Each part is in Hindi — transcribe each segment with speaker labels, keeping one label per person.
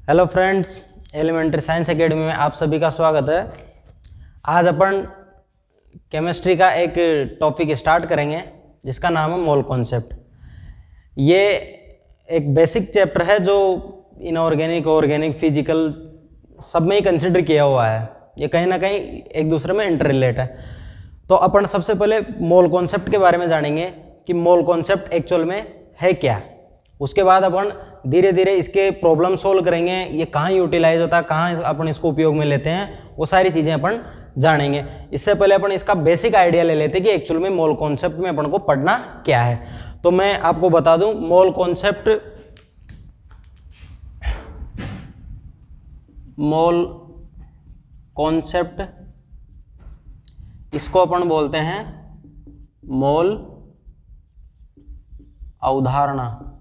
Speaker 1: Hello friends, elementary science academy में आप सभी का स्वागत है। आज अपन केमिस्ट्री का एक टॉपिक स्टार्ट करेंगे जिसका नाम है मोल कॉन्सेप्ट। ये एक बेसिक चैप्टर है जो इनऑर्गेनिक, ऑर्गेनिक, फिजिकल सब में ही कंसिडर किया हुआ है। ये कहीं ना कहीं एक दूसरे में इंटर रिलेट है। तो अपन सबसे पहले मोल कॉन्सेप्ट के बारे में जानेंगे कि मोल कॉन्सेप्ट एक्चुअल में है क्या। उसके बाद अपन धीरे धीरे इसके प्रॉब्लम सोल्व करेंगे, ये कहाँ यूटिलाइज होता है, कहाँ अपन इसको उपयोग में लेते हैं, वो सारी चीज़ें अपन जानेंगे। इससे पहले अपन इसका बेसिक आइडिया ले लेते हैं कि एक्चुअल में मोल कॉन्सेप्ट में अपन को पढ़ना क्या है। तो मैं आपको बता दूं, मोल कॉन्सेप्ट इसको अपन बोलते हैं मोल अवधारणा।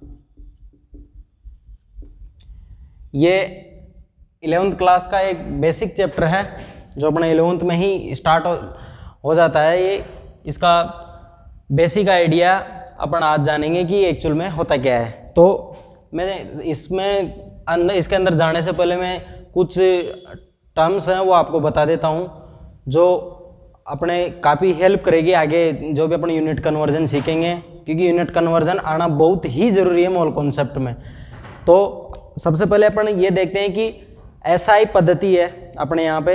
Speaker 1: ये 11th क्लास का एक बेसिक चैप्टर है जो अपने 11th में ही स्टार्ट हो जाता है। ये इसका बेसिक आइडिया अपन आज जानेंगे कि एक्चुअल में होता क्या है। तो मैं इसके अंदर जाने से पहले मैं कुछ टर्म्स हैं वो आपको बता देता हूँ जो अपने काफ़ी हेल्प करेगी आगे जो भी अपन यूनिट कन्वर्जन सीखेंगे, क्योंकि यूनिट कन्वर्जन आना बहुत ही ज़रूरी है मोल कॉन्सेप्ट में। तो सबसे पहले अपन ये देखते हैं कि एसआई पद्धति है अपने यहाँ पे,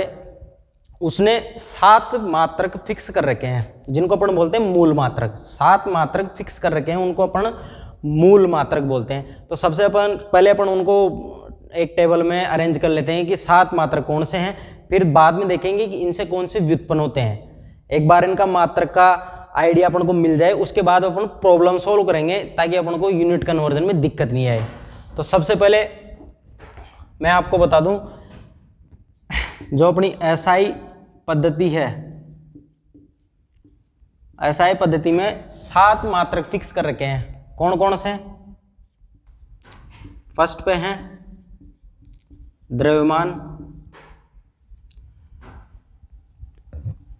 Speaker 1: उसने 7 मात्रक फिक्स कर रखे हैं जिनको अपन बोलते हैं मूल मात्रक। 7 मात्रक फिक्स कर रखे हैं, उनको अपन मूल मात्रक बोलते हैं। तो सबसे पहले अपन उनको एक टेबल में अरेंज कर लेते हैं कि 7 मात्रक कौन से हैं, फिर बाद में देखेंगे कि इनसे कौन से व्युत्पन्न होते हैं। एक बार इनका मात्रक का आइडिया अपन को मिल जाए, उसके बाद अपन प्रॉब्लम सोल्व करेंगे ताकि अपन को यूनिट कन्वर्जन में दिक्कत नहीं आए। तो सबसे पहले मैं आपको बता दूं, जो अपनी एसआई पद्धति है, एसआई पद्धति में 7 मात्रक फिक्स कर रखे हैं। कौन कौन से? फर्स्ट पे हैं द्रव्यमान,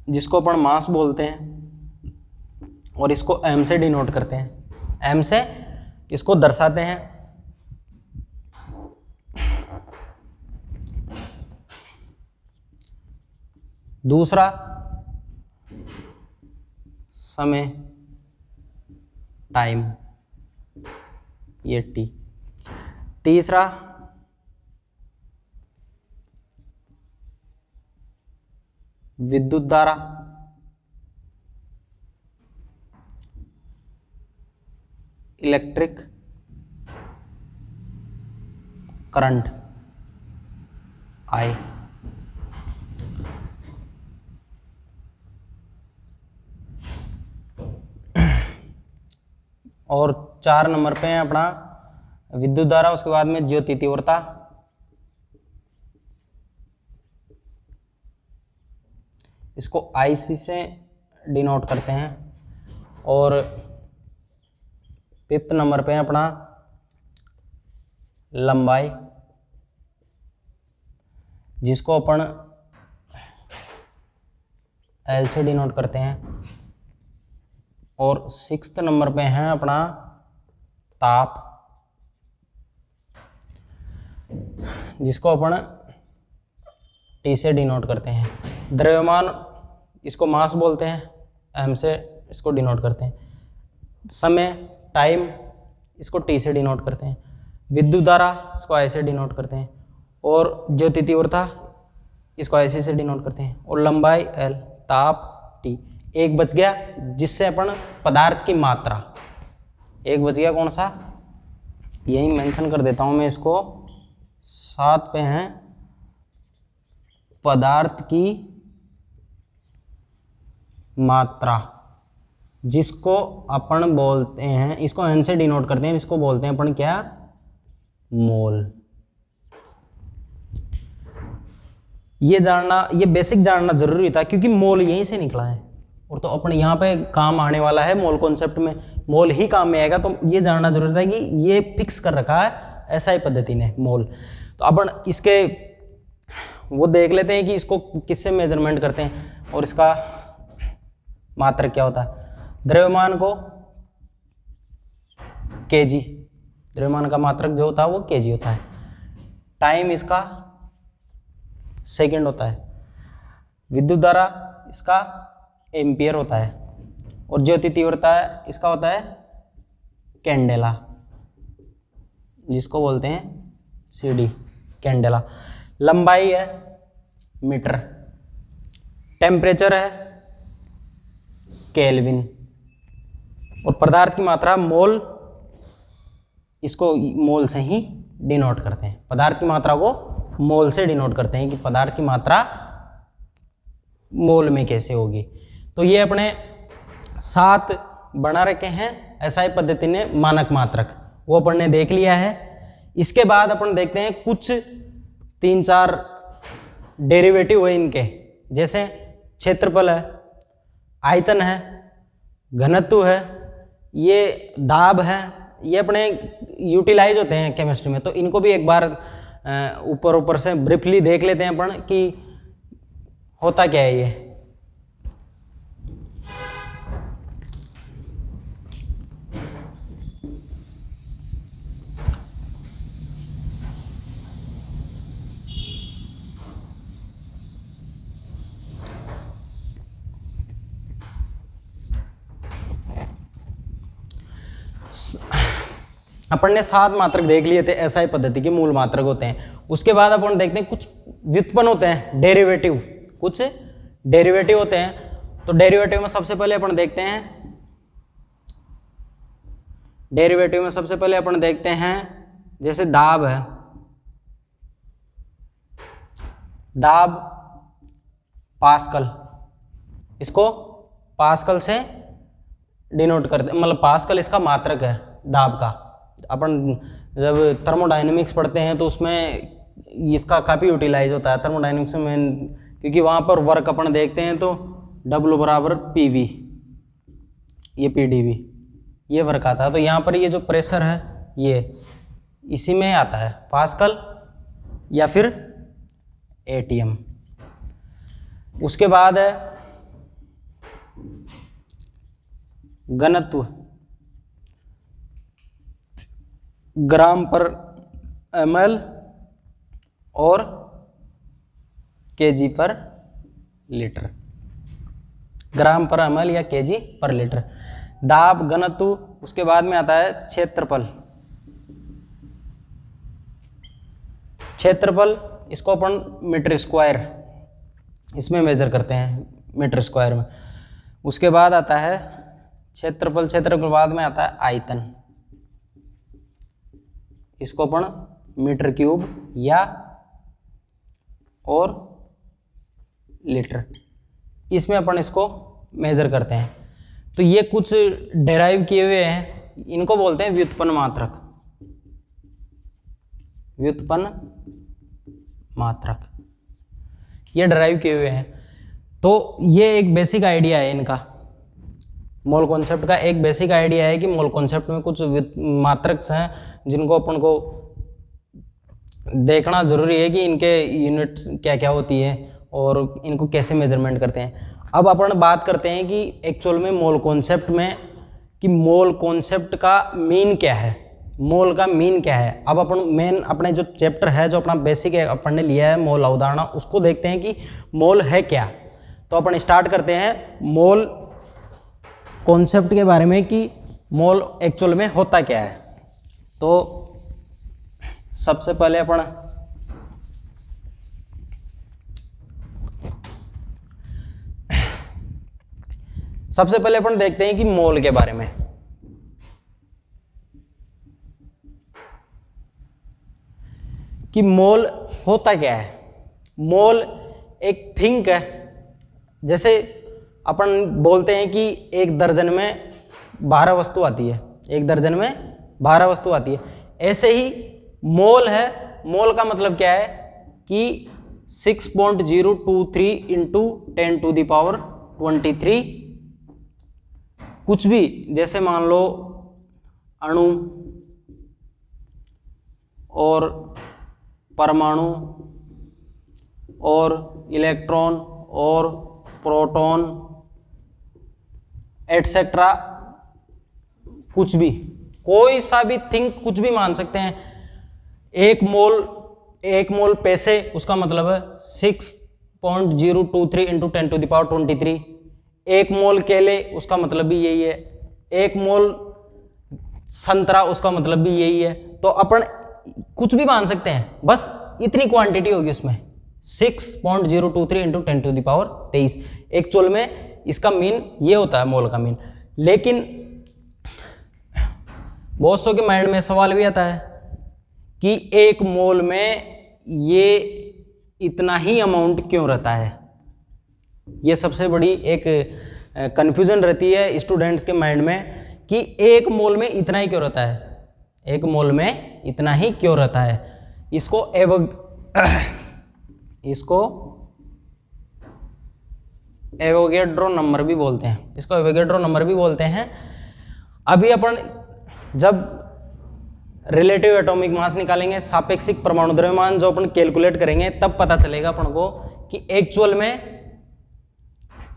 Speaker 1: जिसको अपन मास बोलते हैं और इसको एम से डिनोट करते हैं। एम से इसको दर्शाते हैं। दूसरा समय, टाइम, ये टी। तीसरा विद्युत धारा, इलेक्ट्रिक करंट, आई। और 4 नंबर पे है अपना विद्युत धारा, उसके बाद में ज्योति तीव्रता, इसको आईसी से डिनोट करते हैं। और 5th नंबर पे है अपना लंबाई, जिसको अपन एल से डिनोट करते हैं। और 6th नंबर पे है अपना ताप, जिसको अपन टी से डिनोट करते हैं। द्रव्यमान, इसको मास बोलते हैं, एम से इसको डिनोट करते हैं। समय, टाइम, इसको टी से डिनोट करते हैं। विद्युत धारा, इसको आई से डिनोट करते हैं। और ज्योति तीव्रता, इसको आई से डिनोट करते हैं। और लंबाई एल, ताप टी। एक बच गया जिससे अपन पदार्थ की मात्रा, एक बच गया, कौन सा? यही मेंशन कर देता हूं मैं इसको। 7 पे हैं पदार्थ की मात्रा, जिसको अपन बोलते हैं, इसको एन से डिनोट करते हैं, इसको बोलते हैं अपन क्या? मोल। ये बेसिक जानना जरूरी था क्योंकि मोल यहीं से निकला है और तो अपन यहाँ पे काम आने वाला है। मोल कॉन्सेप्ट में मोल ही काम में आएगा, तो ये जानना जरूरी था कि ये फिक्स कर रखा है एसआई पद्धति ने मोल। तो अपन इसके वो देख लेते हैं कि इसको किससे मेजरमेंट करते हैं और इसका मात्रक क्या होता है। द्रव्यमान को केजी, द्रव्यमान का मात्रक जो होता है वो केजी होता है। टाइम इसका सेकंड होता है, विद्युत धारा इसका एम्पियर होता है, और ज्योति तीव्रता इसका होता है कैंडेला, जिसको बोलते हैं सीडी कैंडेला। लंबाई है मीटर, टेम्परेचर है केल्विन, और पदार्थ की मात्रा मोल, इसको मोल से ही डिनोट करते हैं, पदार्थ की मात्रा को मोल से डिनोट करते हैं कि पदार्थ की मात्रा मोल में कैसे होगी। तो ये अपने 7 बना रखे हैं एसआई पद्धति ने मानक मात्रक, वो अपन ने देख लिया है। इसके बाद अपन देखते हैं कुछ 3-4 डेरिवेटिव है इनके, जैसे क्षेत्रफल है, आयतन है, घनत्व है, ये दाब है, ये अपने यूटिलाइज होते हैं केमिस्ट्री में। तो इनको भी एक बार ऊपर से ब्रीफली देख लेते हैं अपन कि होता क्या है ये। अपन ने 7 मात्रक देख लिए थे, एसआई पद्धति के मूल मात्रक होते हैं। उसके बाद अपन देखते हैं कुछ व्युत्पन्न होते हैं, डेरिवेटिव, कुछ डेरिवेटिव होते हैं। तो डेरिवेटिव में सबसे पहले अपन देखते हैं, जैसे दाब है, दाब पास्कल, इसको पास्कल से डिनोट करते हैं, मतलब पास्कल इसका मात्रक है दाब का। अपन जब थर्मोडायनेमिक्स पढ़ते हैं तो उसमें इसका काफ़ी यूटिलाइज होता है थर्मोडायनेमिक्स में, क्योंकि वहाँ पर वर्क अपन देखते हैं तो W बराबर PV, ये PdV, ये वर्क आता है। तो यहाँ पर ये जो प्रेशर है ये इसी में आता है, पास्कल या फिर ATM। उसके बाद है घनत्व, ग्राम पर ml और kg पर लीटर, ग्राम पर ml या kg पर लीटर। दाब, घनत्व, उसके बाद में आता है क्षेत्रफल। क्षेत्रफल इसको अपन मीटर स्क्वायर इसमें मेजर करते हैं, मीटर स्क्वायर में। उसके बाद आता है क्षेत्रफल, क्षेत्रफल के बाद में आता है आयतन, इसको अपन मीटर क्यूब या और लीटर, इसमें अपन इसको मेजर करते हैं। तो ये कुछ डेराइव किए हुए हैं, इनको बोलते हैं व्युत्पन्न मात्रक, व्युत्पन्न मात्रक, ये डेराइव किए हुए हैं। तो ये एक बेसिक आइडिया है इनका, मोल कॉन्सेप्ट का एक बेसिक आइडिया है कि मोल कॉन्सेप्ट में कुछ मात्रक हैं जिनको अपन को देखना जरूरी है कि इनके यूनिट क्या क्या होती है और इनको कैसे मेजरमेंट करते हैं। अब अपन बात करते हैं कि एक्चुअल में मोल कॉन्सेप्ट में कि मोल कॉन्सेप्ट का मीन क्या है, मोल का मीन क्या है। अब अपन मेन अपने जो चैप्टर है, जो अपना बेसिक है अपन ने लिया है मोल अवधारणा, उसको देखते हैं कि मोल है क्या। तो अपन स्टार्ट करते हैं मोल कॉन्सेप्ट के बारे में कि मोल एक्चुअल में होता क्या है। तो सबसे पहले अपन देखते हैं कि मोल के बारे में। कि मोल होता क्या है। मोल एक थिंक है, जैसे अपन बोलते हैं कि एक दर्जन में 12 वस्तु आती है, एक दर्जन में 12 वस्तु आती है, ऐसे ही मोल है। मोल का मतलब क्या है कि 6.023 इंटू 10⁻23 कुछ भी, जैसे मान लो अणु और परमाणु और इलेक्ट्रॉन और प्रोटॉन एटसेट्रा, कुछ भी, कोई सा भी थिंग कुछ भी मान सकते हैं। 1 मोल 1 मोल पैसे, उसका मतलब है 6.023 इंटू 10⁻23। 1 मोल केले, उसका मतलब भी यही है। 1 मोल संतरा, उसका मतलब भी यही है। तो अपन कुछ भी मान सकते हैं, बस इतनी क्वांटिटी होगी उसमें, 6.023 इंटू 10⁻23। एक्चुअल में इसका मीन ये होता है, मोल का मीन। लेकिन बहुत सौ के माइंड में सवाल भी आता है कि 1 मोल में ये इतना ही अमाउंट क्यों रहता है। ये सबसे बड़ी एक कंफ्यूजन रहती है स्टूडेंट्स के माइंड में कि 1 मोल में इतना ही क्यों रहता है, 1 मोल में इतना ही क्यों रहता है। इसको एवोगैड्रो नंबर भी बोलते हैं, इसको एवोगैड्रो नंबर भी बोलते हैं। अभी अपन जब रिलेटिव एटॉमिक मास निकालेंगे, सापेक्षिक परमाणु द्रव्यमान जो अपन कैलकुलेट करेंगे, तब पता चलेगा अपन को कि एक्चुअल में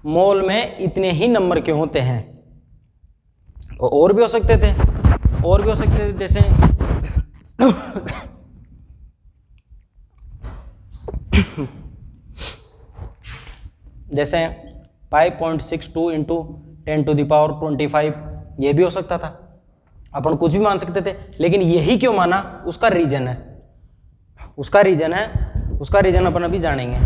Speaker 1: मोल में इतने ही नंबर क्यों होते हैं। और भी हो सकते थे, जैसे जैसे 5.62 इंटू 10⁻25, ये भी हो सकता था। अपन कुछ भी मान सकते थे, लेकिन यही क्यों माना, उसका रीजन अपन अभी जानेंगे।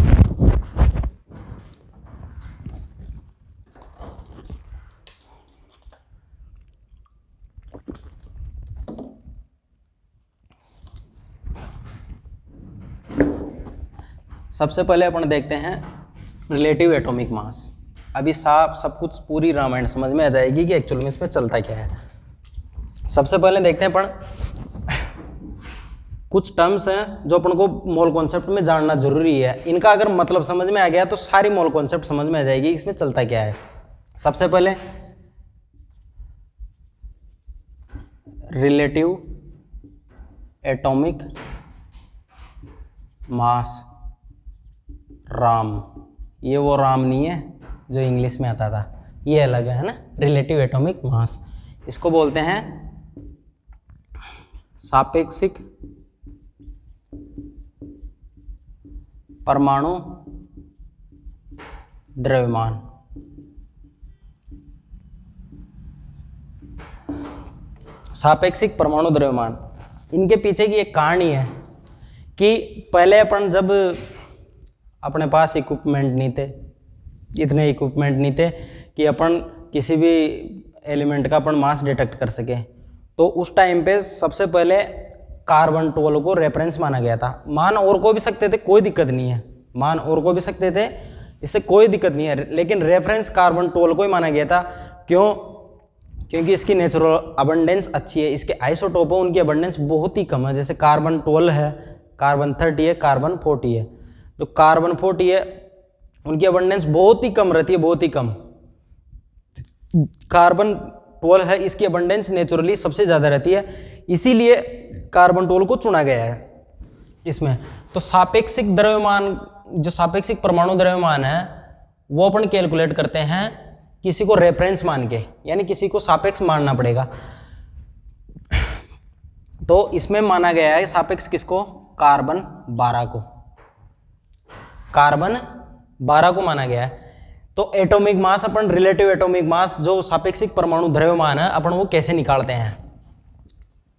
Speaker 1: सबसे पहले अपन देखते हैं रिलेटिव एटॉमिक मास। अभी सब कुछ पूरी रामायण समझ में आ जाएगी कि एक्चुअल में इसमें चलता क्या है। सबसे पहले देखते हैं अपन कुछ टर्म्स हैं जो अपन को मोल कॉन्सेप्ट में जानना जरूरी है। इनका अगर मतलब समझ में आ गया तो सारी मोल कॉन्सेप्ट समझ में आ जाएगी इसमें चलता क्या है। सबसे पहले रिलेटिव एटॉमिक मास, राम, ये वो राम नहीं है जो इंग्लिश में आता था, ये अलग है ना। रिलेटिव एटॉमिक मास, इसको बोलते हैं सापेक्षिक परमाणु द्रव्यमान। सापेक्षिक परमाणु द्रव्यमान, इनके पीछे की एक कहानी है कि पहले अपन जब अपने पास इक्विपमेंट नहीं थे, इतने इक्विपमेंट नहीं थे कि अपन किसी भी एलिमेंट का अपन मास डिटेक्ट कर सके, तो उस टाइम पे सबसे पहले कार्बन 12 को रेफरेंस माना गया था। मान और को भी सकते थे, कोई दिक्कत नहीं है, मान और को भी सकते थे, इससे कोई दिक्कत नहीं है, लेकिन रेफरेंस कार्बन 12 को ही माना गया था। क्यों? क्योंकि इसकी नेचुरल अबंडेंस अच्छी है, इसके आइसोटोप है उनकी अबंडेंस बहुत ही कम है। जैसे कार्बन 12 है, कार्बन 30 है, कार्बन 40 है। जो कार्बन 40 है उनकी अबंडेंस बहुत ही कम रहती है, बहुत ही कम। कार्बन 12 है, इसकी अबंडेंस नेचुरली सबसे ज़्यादा रहती है, इसीलिए कार्बन 12 को चुना गया है इसमें। तो सापेक्षिक द्रव्यमान, जो सापेक्षिक परमाणु द्रव्यमान है, वो अपन कैलकुलेट करते हैं किसी को रेफरेंस मान के, यानी किसी को सापेक्ष मानना पड़ेगा। तो इसमें माना गया है सापेक्ष किसको? कार्बन 12 को, कार्बन 12 को माना गया है। तो एटॉमिक मास, अपन रिलेटिव एटॉमिक मास जो सापेक्षिक परमाणु द्रव्यमान है, अपन वो कैसे निकालते हैं?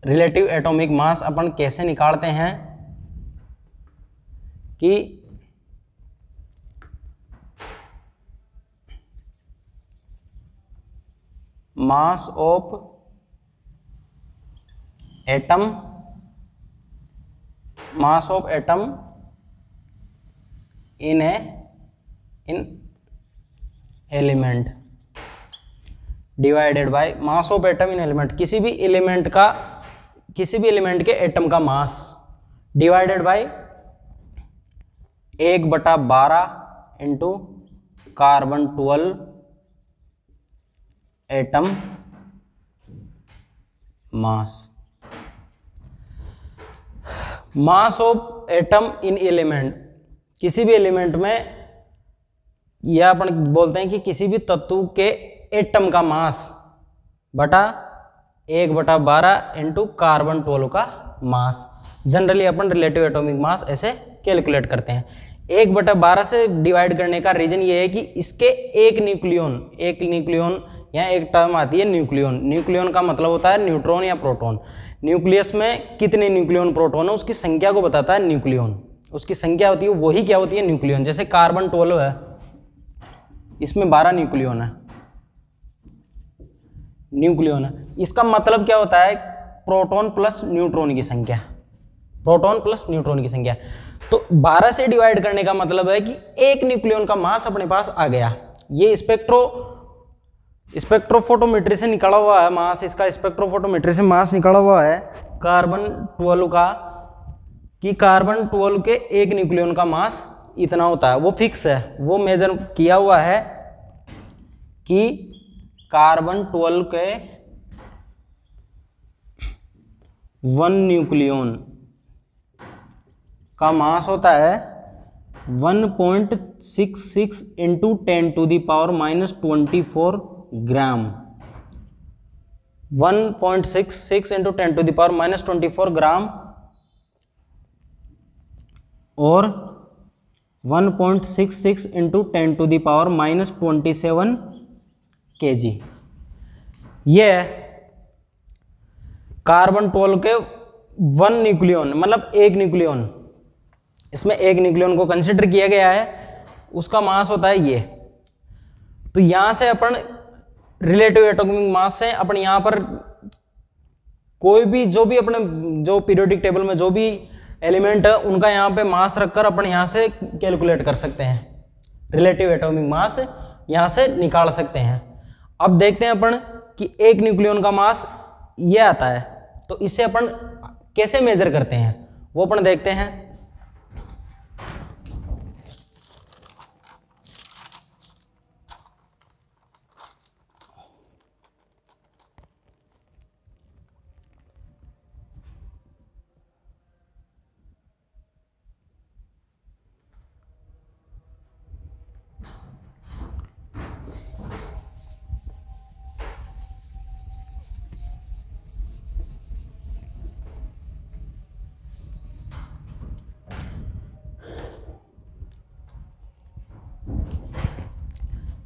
Speaker 1: रिलेटिव एटॉमिक मास अपन कैसे निकालते हैं कि mass of atom, mass of atom in element divided by mass of atom in element, किसी भी एलिमेंट का, किसी भी एलिमेंट के एटम का mass divided by 1/12 into carbon 12 atom mass. Mass of atom in element, किसी भी एलिमेंट में, यह अपन बोलते हैं कि किसी भी तत्व के एटम का मास बटा 1/12 इंटू कार्बन 12 का मास। जनरली अपन रिलेटिव एटॉमिक मास ऐसे कैलकुलेट करते हैं। 1/12 से डिवाइड करने का रीजन ये है कि इसके एक न्यूक्लियन यहाँ एक टर्म आती है न्यूक्लियन। न्यूक्लियन का मतलब होता है न्यूट्रॉन या प्रोटॉन। न्यूक्लियस में कितने न्यूक्लियन प्रोटॉन है उसकी संख्या को बताता है न्यूक्लियन। उसकी संख्या होती है वही क्या होती है न्यूक्लियन। जैसे कार्बन 12 है, इसमें 12 न्यूक्लियन है। इसका मतलब क्या होता है प्रोटॉन प्लस न्यूट्रॉन की संख्या, प्रोटॉन प्लस न्यूट्रॉन की संख्या। तो 12 से डिवाइड करने का मतलब है कि एक न्यूक्लियन का मास अपने पास आ गया। ये स्पेक्ट्रोफोटोमेट्री से निकाला हुआ है मास, इसका स्पेक्ट्रोफोटोमेट्री से मास निकाला हुआ है कार्बन 12 का, कि कार्बन 12 के एक न्यूक्लियन का मास इतना होता है। वो फिक्स है, वो मेजर किया हुआ है कि कार्बन 12 के 1 न्यूक्लियन का मास होता है 1.66 इंटू 10⁻⁻24 ग्राम। 1.66 इंटू 10⁻⁻24 ग्राम और 1.66 इंटू 10⁻⁻27 kg। ये कार्बन 12 के 1 न्यूक्लियन मतलब एक न्यूक्लियन, इसमें एक न्यूक्लियन को कंसिडर किया गया है, उसका मास होता है ये। तो यहां से अपन रिलेटिव एटॉमिक मास से अपन यहां पर कोई भी जो पीरियोडिक टेबल में जो भी एलिमेंट है उनका यहां पे मास रखकर अपन यहां से कैलकुलेट कर सकते हैं, रिलेटिव एटॉमिक मास यहां से निकाल सकते हैं। अब देखते हैं अपन कि एक न्यूक्लियन का मास ये आता है, तो इसे अपन कैसे मेजर करते हैं वो अपन देखते हैं।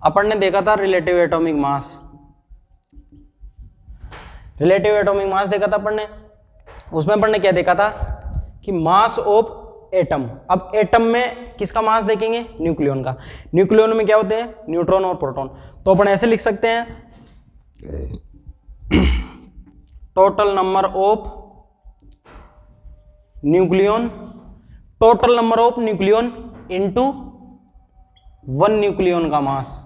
Speaker 1: अपन ने देखा था रिलेटिव एटॉमिक मास, देखा था अपन ने। उसमें अपन ने क्या देखा था कि मास ऑफ एटम। अब एटम में किसका मास देखेंगे न्यूक्लियन का। न्यूक्लियन में क्या होते हैं न्यूट्रॉन और प्रोटॉन। तो अपन ऐसे लिख सकते हैं total number of nucleon, total number of nucleon into 1 nucleon का मास।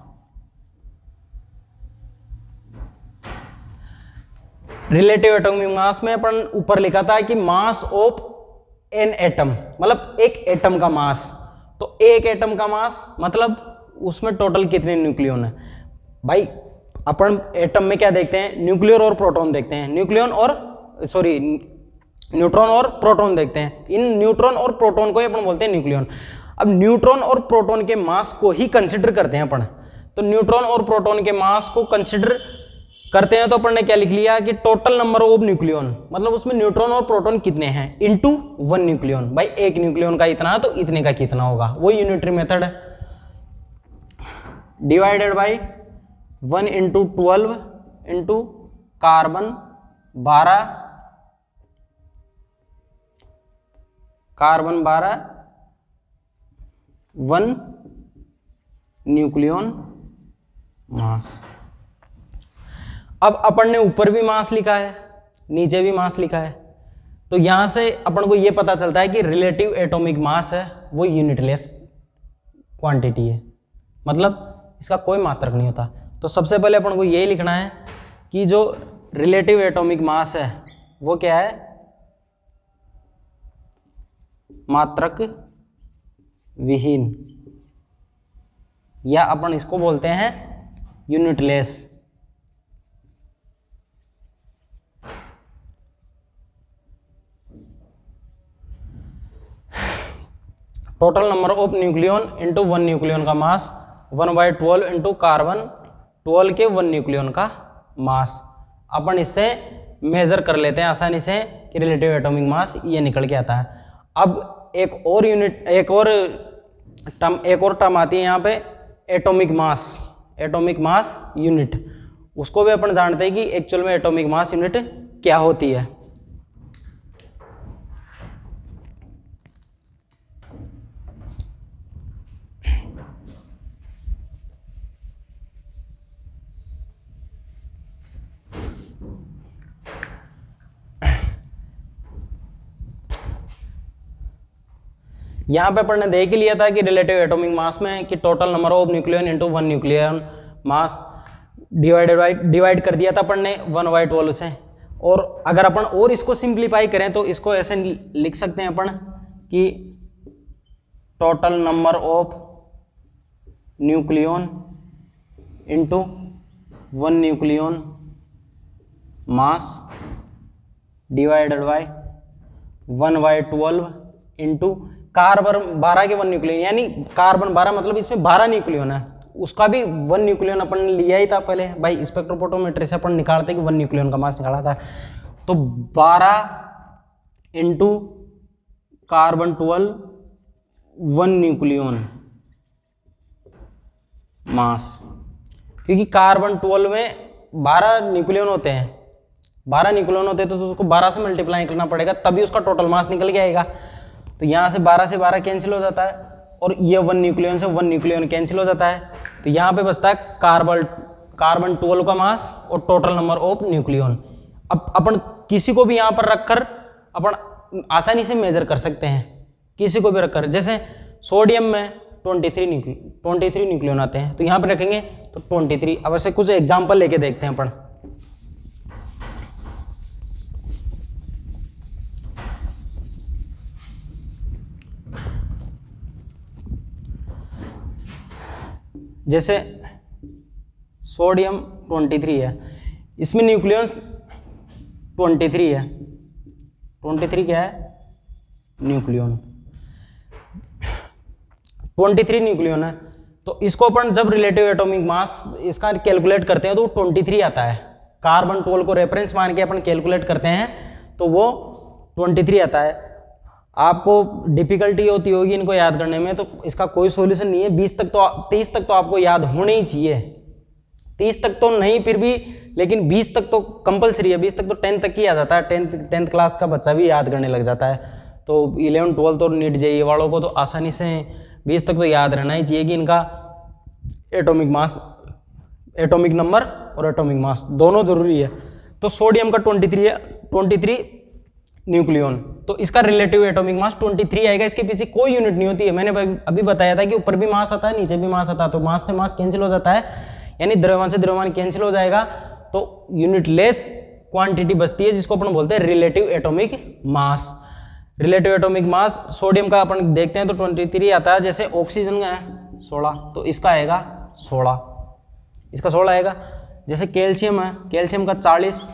Speaker 1: रिलेटिव एटॉमिक मास में अपन ऊपर लिखा था कि मास ऑफ एन एटम मतलब एक एटम का मास। तो एक एटम का मास मतलब उसमें टोटल कितने न्यूक्लियन है। भाई अपन एटम में क्या देखते हैं न्यूक्लियर और प्रोटॉन देखते हैं, न्यूट्रॉन और प्रोटॉन देखते हैं। इन न्यूट्रॉन और प्रोटॉन को ही अपन बोलते हैं न्यूक्लियन। अब न्यूट्रॉन और प्रोटॉन के मास को ही कंसिडर करते हैं अपन। तो न्यूट्रॉन और प्रोटॉन के मास को कंसिडर करते हैं तो अपन ने क्या लिख लिया कि टोटल नंबर ऑफ न्यूक्लियन मतलब उसमें न्यूट्रॉन और प्रोटॉन कितने हैं इनटू 1 न्यूक्लियन। भाई एक न्यूक्लियन का इतना है तो इतने का कितना होगा, वो यूनिटरी मेथड है। Divided by 1 into 12 into carbon 12 1 nucleon mass. अब अपन ने ऊपर भी मास लिखा है नीचे भी मास लिखा है, तो यहां से अपन को यह पता चलता है कि रिलेटिव एटॉमिक मास है वो यूनिटलेस क्वांटिटी है, मतलब इसका कोई मात्रक नहीं होता। तो सबसे पहले अपन को यही लिखना है कि जो रिलेटिव एटॉमिक मास है वो क्या है मात्रक विहीन, या अपन इसको बोलते हैं unitless. Total number of nucleon into 1 nucleon का मास 1/12 इंटू कार्बन 12 के 1 न्यूक्लियन का मास। अपन इससे मेजर कर लेते हैं आसानी से कि रिलेटिव एटॉमिक मास ये निकल के आता है। अब एक और टर्म आती है यहाँ पे, एटॉमिक मास यूनिट। उसको भी अपन जानते हैं कि एक्चुअल में एटॉमिक मास यूनिट क्या होती है। यहाँ पे अपन ने देख ही लिया था कि रिलेटिव एटॉमिक मास में कि total number of nucleon into one nucleon mass divide कर दिया था अपन ने 1/12 से। और अगर अपन और इसको सिंप्लीफाई करें तो इसको ऐसे लिख सकते हैं अपन कि total number of nucleon into one nucleon mass divided by 1/12 into carbon 12 के 1 न्यूक्लियन, यानी कार्बन 12 मतलब इसमें 12 न्यूक्लियन है, उसका भी 1 न्यूक्लियन अपन ने लिया ही था पहले भाई, स्पेक्ट्रोफोटोमेट्री से अपन निकालते कि 1 न्यूक्लियन का मास निकाला था। तो 12 इंटू कार्बन 12 1 न्यूक्लियन मास, क्योंकि कार्बन 12 में 12 न्यूक्लियन होते हैं, 12 न्यूक्लियन होते हैं तो उसको 12 से मल्टीप्लाई करना पड़ेगा तभी उसका टोटल मास निकल के आएगा। तो यहाँ से 12 कैंसिल हो जाता है और ये 1 न्यूक्लियन से 1 न्यूक्लियन कैंसिल हो जाता है, तो यहाँ पे बचता है कार्बन 12 का मास और टोटल नंबर ऑफ न्यूक्लियन। अब अपन किसी को भी यहाँ पर रखकर अपन आसानी से मेजर कर सकते हैं, किसी को भी रखकर, जैसे सोडियम में 23 न्यूक्लियन आते हैं, तो यहाँ पर रखेंगे तो 23। अब ऐसे कुछ एग्जाम्पल लेके देखते हैं अपन। जैसे सोडियम 23 है, इसमें न्यूक्लियन 23 है, 23 क्या है न्यूक्लियन, 23 न्यूक्लियन है। तो इसको अपन जब रिलेटिव एटॉमिक मास इसका कैलकुलेट करते हैं तो 23 आता है। कार्बन 12 को रेफरेंस मान के अपन कैलकुलेट करते हैं तो वो 23 आता है। आपको डिफिकल्टी होती होगी इनको याद करने में, तो इसका कोई सॉल्यूशन नहीं है। 30 तक तो आपको याद होने ही चाहिए, 30 तक तो नहीं फिर भी, लेकिन 20 तक तो कंपलसरी है। 20 तक तो 10 तक ही आ जाता है, 10th क्लास का बच्चा भी याद करने लग जाता है। तो 11 12 और नीट जेईई वालों को तो आसानी से 20 तक तो याद रहना ही चाहिए कि इनका एटॉमिक मास, एटॉमिक नंबर और एटॉमिक मास दोनों जरूरी है। तो सोडियम का 23 है, 23 न्यूक्लियन, तो इसका रिलेटिव एटॉमिक मास 23 आएगा। इसके पीछे कोई यूनिट नहीं होती है, मैंने अभी बताया था कि ऊपर भी मास आता है नीचे भी मास आता है, तो मास से मास कैंसिल हो जाता है, यानी द्रव्यमान से द्रव्यमान कैंसिल हो जाएगा, तो यूनिट लेस क्वांटिटी बचती है जिसको अपन बोलते हैं relative atomic mass. Relative atomic mass sodium का अपन देखते हैं तो 23 आता है। जैसे ऑक्सीजन का है 16, तो इसका आएगा 16, इसका 16 आएगा। जैसे कैल्शियम है, कैल्शियम का 40,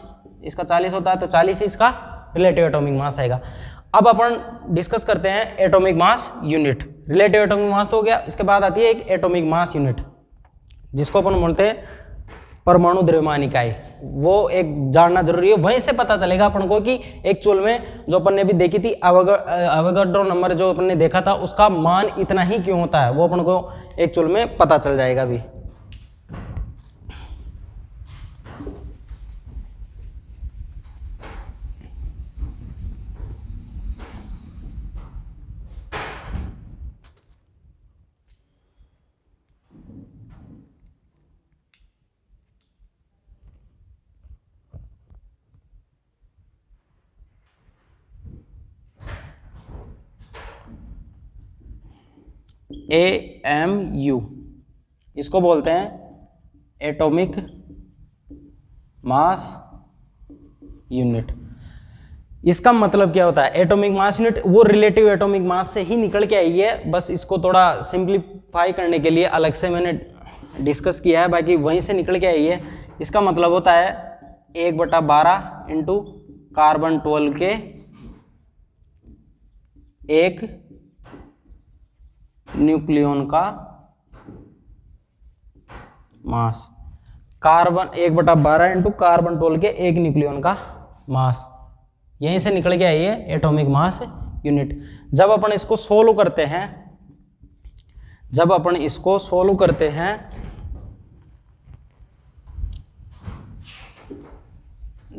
Speaker 1: इसका 40 होता है, तो 40 इसका रिलेटिव एटॉमिक मास आएगा। अब अपन डिस्कस करते हैं atomic mass unit. Relative atomic mass तो हो गया, इसके बाद आती है एक एटॉमिक मास यूनिट जिसको अपन बोलते हैं परमाणु द्रव्यमान इकाई। वो एक जानना जरूरी है, वहीं से पता चलेगा अपन को कि एक्चुअल में जो अपन ने भी देखी थी अवोगाड्रो नंबर जो अपन ने देखा था उसका मान इतना ही क्यों होता है, वो अपन को एक्चुअल में पता चल जाएगा भी। AMU इसको बोलते हैं एटॉमिक मास यूनिट। इसका मतलब क्या होता है, एटॉमिक मास यूनिट वो रिलेटिव एटॉमिक मास से ही निकल के आई है, बस इसको थोड़ा सिंप्लीफाई करने के लिए अलग से मैंने डिस्कस किया है, बाकी वहीं से निकल के आई है। इसका मतलब होता है 1/12 इंटू कार्बन 12 के 1 न्यूक्लियन का मास, कार्बन 1/12 इंटू कार्बन 12 के 1 न्यूक्लियन का मास। यहीं से निकल के आई है एटॉमिक मास यूनिट। जब अपन इसको सोल्व करते हैं, जब अपन इसको सोल्व करते हैं,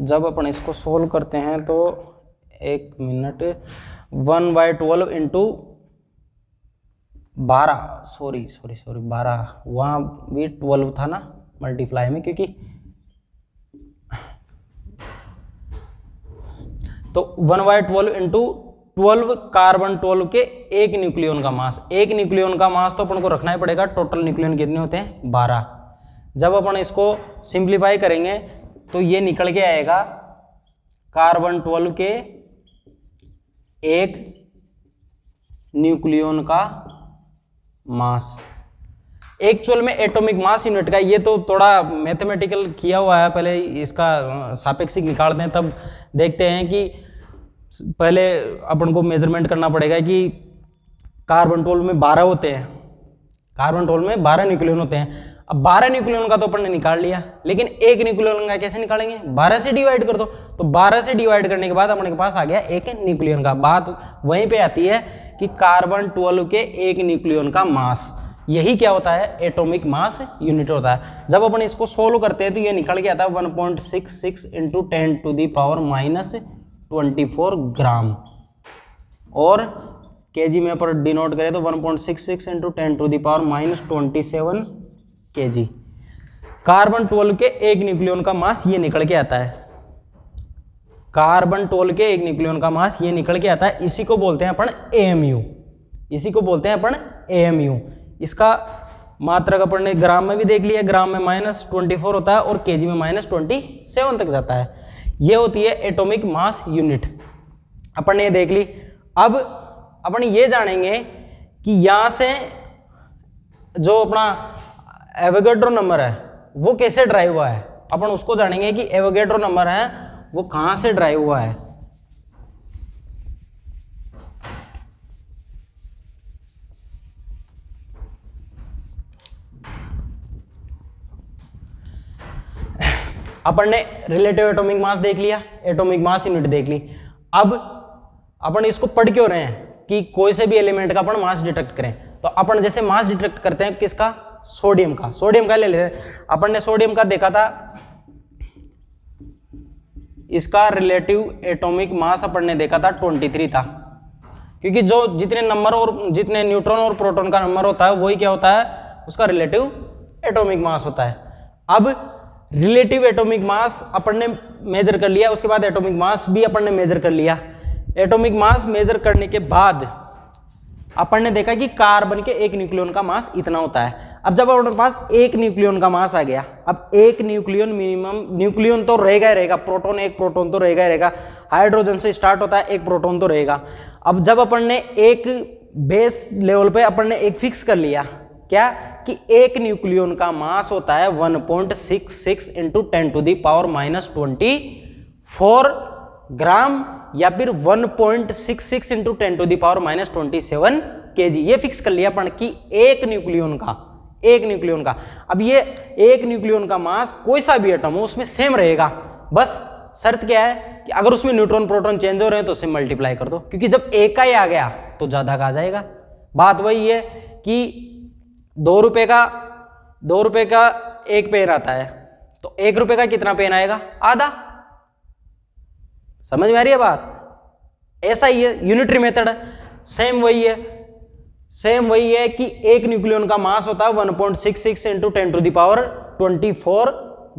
Speaker 1: जब अपन इसको सोल्व करते हैं तो 1 मिनट 1/12 इंटू 12, सॉरी 12, वहाँ भी 12 था ना मल्टीप्लाई में, क्योंकि तो 1/12 इंटू 12 कार्बन 12 के एक न्यूक्लियन का मास। एक न्यूक्लियन का मास तो अपन को रखना ही पड़ेगा, टोटल न्यूक्लियन कितने होते हैं 12। जब अपन इसको सिंप्लीफाई करेंगे तो ये निकल के आएगा कार्बन 12 के एक न्यूक्लियन का मास। एक्चुअल में एटॉमिक मास यूनिट का ये तो थोड़ा मैथमेटिकल किया हुआ है, पहले इसका सापेक्षिक निकालते हैं तब देखते हैं कि पहले अपन को मेजरमेंट करना पड़ेगा कि कार्बन 12 में 12 होते हैं, कार्बन 12 में 12 न्यूक्लियन होते हैं। अब 12 न्यूक्लियन का तो अपन ने निकाल लिया, लेकिन एक न्यूक्लियन का कैसे निकालेंगे, 12 से डिवाइड कर दो। तो 12 से डिवाइड करने के बाद अपने के पास आ गया एक न्यूक्लियन का। बात वहीं पे आती है कि कार्बन 12 के एक न्यूक्लियन का मास, यही क्या होता है, एटॉमिक मास यूनिट होता है। जब अपन इसको सोल्व करते हैं तो ये निकल के आता है 1.66 इंटू 10⁻24 ग्राम, और केजी में पर डिनोट करें तो 1.66 इंटू 10⁻27 केजी। कार्बन 12 के एक न्यूक्लियन का मास ये निकल के आता है, कार्बन 12 के एक न्यूक्लियन का मास ये निकल के आता है। इसी को बोलते हैं अपन AMU, इसी को बोलते हैं अपन AMU। इसका मात्रक अपन ने ग्राम में भी देख लिया, ग्राम में -24 होता है और केजी में -27 तक जाता है। ये होती है एटॉमिक मास यूनिट, अपन ने ये देख ली। अब अपन ये जानेंगे कि यहां से जो अपना एवोगैड्रो नंबर है वो कैसे ड्राइव हुआ है। अपन उसको जानेंगे कि एवोगैड्रो नंबर है वो कहां से ड्राइव हुआ है। अपन ने रिलेटिव एटॉमिक मास देख लिया, एटॉमिक मास यूनिट देख ली। अब अपन इसको पढ़ क्यों रहे हैं कि कोई से भी एलिमेंट का अपन मास डिटेक्ट करें। तो अपन जैसे मास डिटेक्ट करते हैं किसका, सोडियम का, सोडियम का ले ले रहे हैं। अपन ने सोडियम का देखा था, इसका रिलेटिव एटॉमिक मास अपन ने देखा था 23 था, क्योंकि जो जितने नंबर और जितने न्यूट्रॉन और प्रोटॉन का नंबर होता है वही क्या होता है, उसका रिलेटिव एटॉमिक मास होता है। अब रिलेटिव एटॉमिक मास अपन ने मेजर कर लिया, उसके बाद एटॉमिक मास भी अपन ने मेजर कर लिया। एटॉमिक मास मेजर करने के बाद अपन ने देखा कि कार्बन के एक न्यूक्लियन का मास इतना होता है। अब जब अपने पास एक न्यूक्लियन का मास आ गया, अब एक न्यूक्लियन मिनिमम, न्यूक्लियन तो रहेगा ही रहेगा, प्रोटॉन एक प्रोटॉन तो रहेगा ही रहेगा, हाइड्रोजन से स्टार्ट होता है, एक प्रोटॉन तो रहेगा। अब जब अपन ने एक बेस लेवल पे अपन ने एक फिक्स कर लिया क्या, कि एक न्यूक्लियन का मास होता है 1.66 इंटू 10⁻24 ग्राम, या फिर 1.66 इंटू 10⁻27 केजी। ये फिक्स कर लिया अपन कि एक न्यूक्लियन का, अब ये एक न्यूक्लियन का मास कोई सा भी एटम हो उसमें सेम रहेगा। बस शर्त क्या है कि अगर उसमें न्यूट्रॉन प्रोटॉन चेंज हो रहे हैं तो उससे मल्टीप्लाई कर दो, क्योंकि जब एक का ही आ गया तो ज्यादा का आ जाएगा। बात वही है कि 2 रुपए का एक पेन आता है, तो 1 रुपए का कितना पेन आएगा, आधा। समझ में आ रही है बात, ऐसा ही है, यूनिटरी मेथड है, सेम वही है कि एक न्यूक्लियन का मास होता है 1.66 इंटू 10⁻24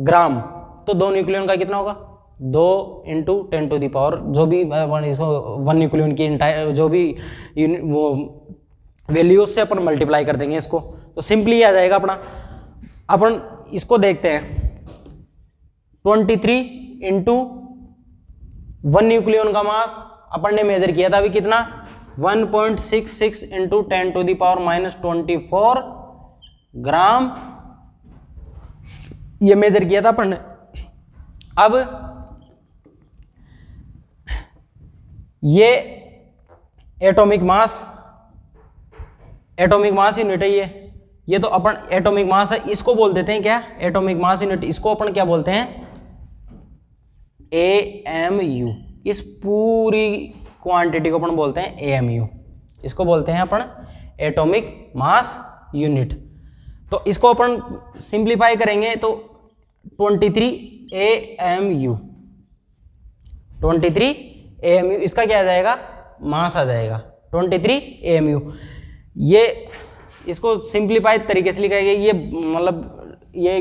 Speaker 1: ग्राम। तो 2 न्यूक्लियन का कितना होगा, 2 इंटू 10⁻, जो भी इसको 1 न्यूक्लियन की जो भी वो वैल्यू से अपन मल्टीप्लाई कर देंगे इसको, तो सिंपली आ जाएगा अपना। अपन इसको देखते हैं, 23 इंटू 1 न्यूक्लियन का मास अपन ने मेजर किया था अभी कितना, 1.66 इंटू 10⁻24 ग्राम, ये मेजर किया था अपन ने। अब ये एटॉमिक मास यूनिट है, ये तो अपन एटॉमिक मास है, इसको बोल देते हैं क्या, एटॉमिक मास यूनिट। इसको अपन क्या बोलते हैं, AMU, इस पूरी क्वांटिटी को अपन बोलते हैं एएमयू। इसको बोलते हैं अपन एटॉमिक मास यूनिट। तो इसको अपन सिंप्लीफाई करेंगे तो 23 AMU, 23 AMU इसका क्या आ जाएगा, मास आ जाएगा 23 AMU। ये इसको सिंप्लीफाई तरीके से लिखा गया, ये मतलब ये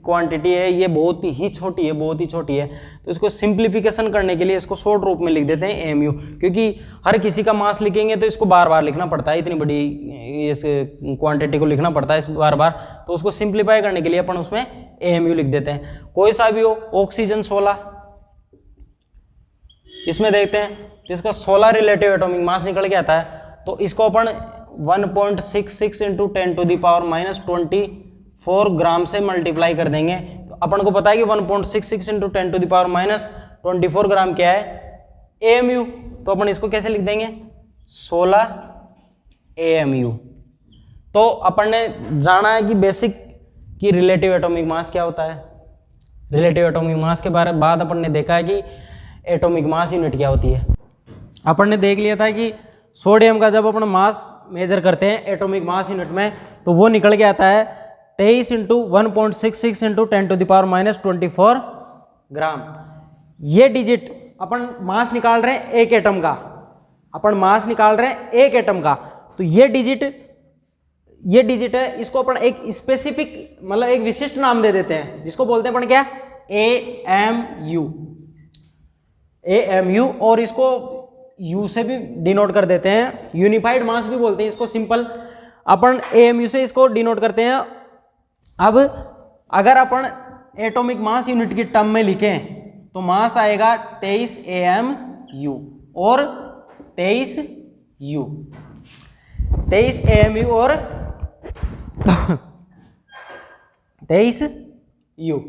Speaker 1: क्वांटिटी है, ये बहुत ही छोटी है, बहुत ही छोटी है। तो इसको सिंप्लीफिकेशन करने के लिए इसको शॉर्ट रूप में लिख देते हैं AMU, क्योंकि हर किसी का मास लिखेंगे तो इसको बार बार लिखना पड़ता है, इतनी बड़ी इस क्वांटिटी को लिखना पड़ता है इस बार बार। तो उसको सिंप्लीफाई करने के लिए अपन उसमें AMU लिख देते हैं। कोई सा भी हो, ऑक्सीजन 16, इसमें देखते हैं तो इसका 16 रिलेटिव एटॉमिक मास निकल के आता है। तो इसको अपन 1.66 इंटू 10⁻24 ग्राम से मल्टीप्लाई कर देंगे। तो अपन को पता है कि 1.66 इंटू 10⁻24 ग्राम क्या है, AMU। तो अपन इसको कैसे लिख देंगे, 16 AMU। तो अपन ने जाना है कि बेसिक कि रिलेटिव एटॉमिक मास क्या होता है। रिलेटिव एटॉमिक मास के बाद अपन ने देखा है कि एटॉमिक मास यूनिट क्या होती है। अपन ने देख लिया था कि सोडियम का जब अपन मास मेजर करते हैं एटॉमिक मास यूनिट में, तो वो निकल के आता है 23 इंटू 1.66 इंटू 10⁻24 ग्राम। ये डिजिट अपन मास निकाल रहे हैं एक एटम का, अपन मास निकाल रहे हैं एक एटम का। तो ये डिजिट है, इसको अपन एक स्पेसिफिक मतलब एक विशिष्ट नाम दे देते हैं, जिसको बोलते हैं अपन क्या, AMU। और इसको U से भी डिनोट कर देते हैं, यूनिफाइड मास भी बोलते हैं इसको, सिंपल अपन AMU से इसको डिनोट करते हैं। अब अगर अपन एटॉमिक मास यूनिट की टर्म में लिखें तो मास आएगा 23 AMU और 23 U, 23 AMU और 23 U।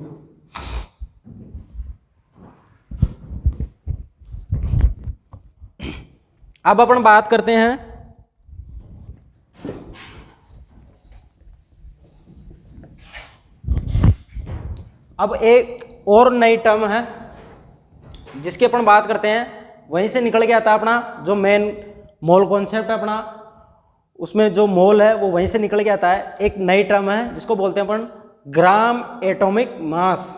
Speaker 1: अब अपन बात करते हैं अब एक और नई टर्म है जिसकी अपन बात करते हैं, वहीं से निकल के आता है अपना जो मेन मोल कॉन्सेप्ट है अपना, उसमें जो मोल है वो वहीं से निकल के आता है। एक नई टर्म है जिसको बोलते हैं अपन ग्राम एटॉमिक मास,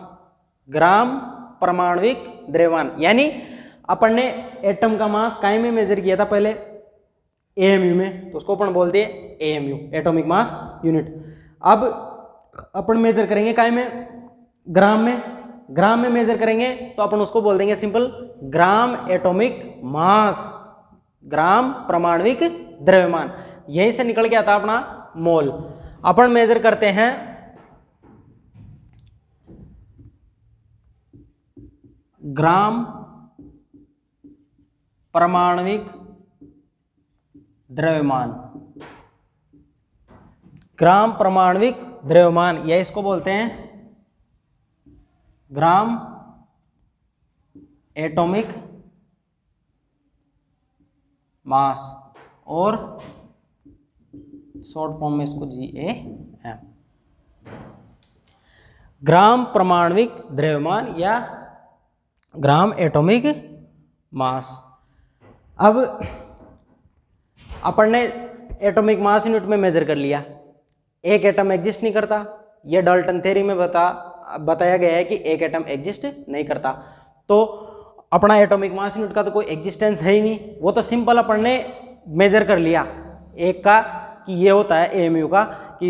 Speaker 1: ग्राम परमाणविक द्रव्यमान। यानी अपन ने एटम का मास काय में मेजर किया था पहले, AMU में, तो उसको अपन बोलते हैं AMU, एटॉमिक मास यूनिट। अब अपन मेजर करेंगे काय में, ग्राम में, ग्राम में मेजर करेंगे तो अपन उसको बोल देंगे सिंपल ग्राम एटॉमिक मास, ग्राम परमाणविक द्रव्यमान। यहीं से निकल के आता अपना मोल। अपन मेजर करते हैं ग्राम परमाणविक द्रव्यमान, ग्राम परमाणविक द्रव्यमान, या इसको बोलते हैं ग्राम एटॉमिक मास, और शॉर्ट फॉर्म में इसको GAM, ग्राम परमाणविक द्रव्यमान या ग्राम एटॉमिक मास। अब अपन ने एटॉमिक मास यूनिट में मेजर कर लिया, एक एटम एग्जिस्ट नहीं करता, यह डाल्टन थ्योरी में बताया गया है कि एक एटम एग्जिस्ट नहीं करता। तो अपना एटॉमिक मास यूनिट का तो कोई एग्जिस्टेंस है ही नहीं, वो तो सिंपल अपन ने मेजर कर लिया एक का कि ये होता है AMU का कि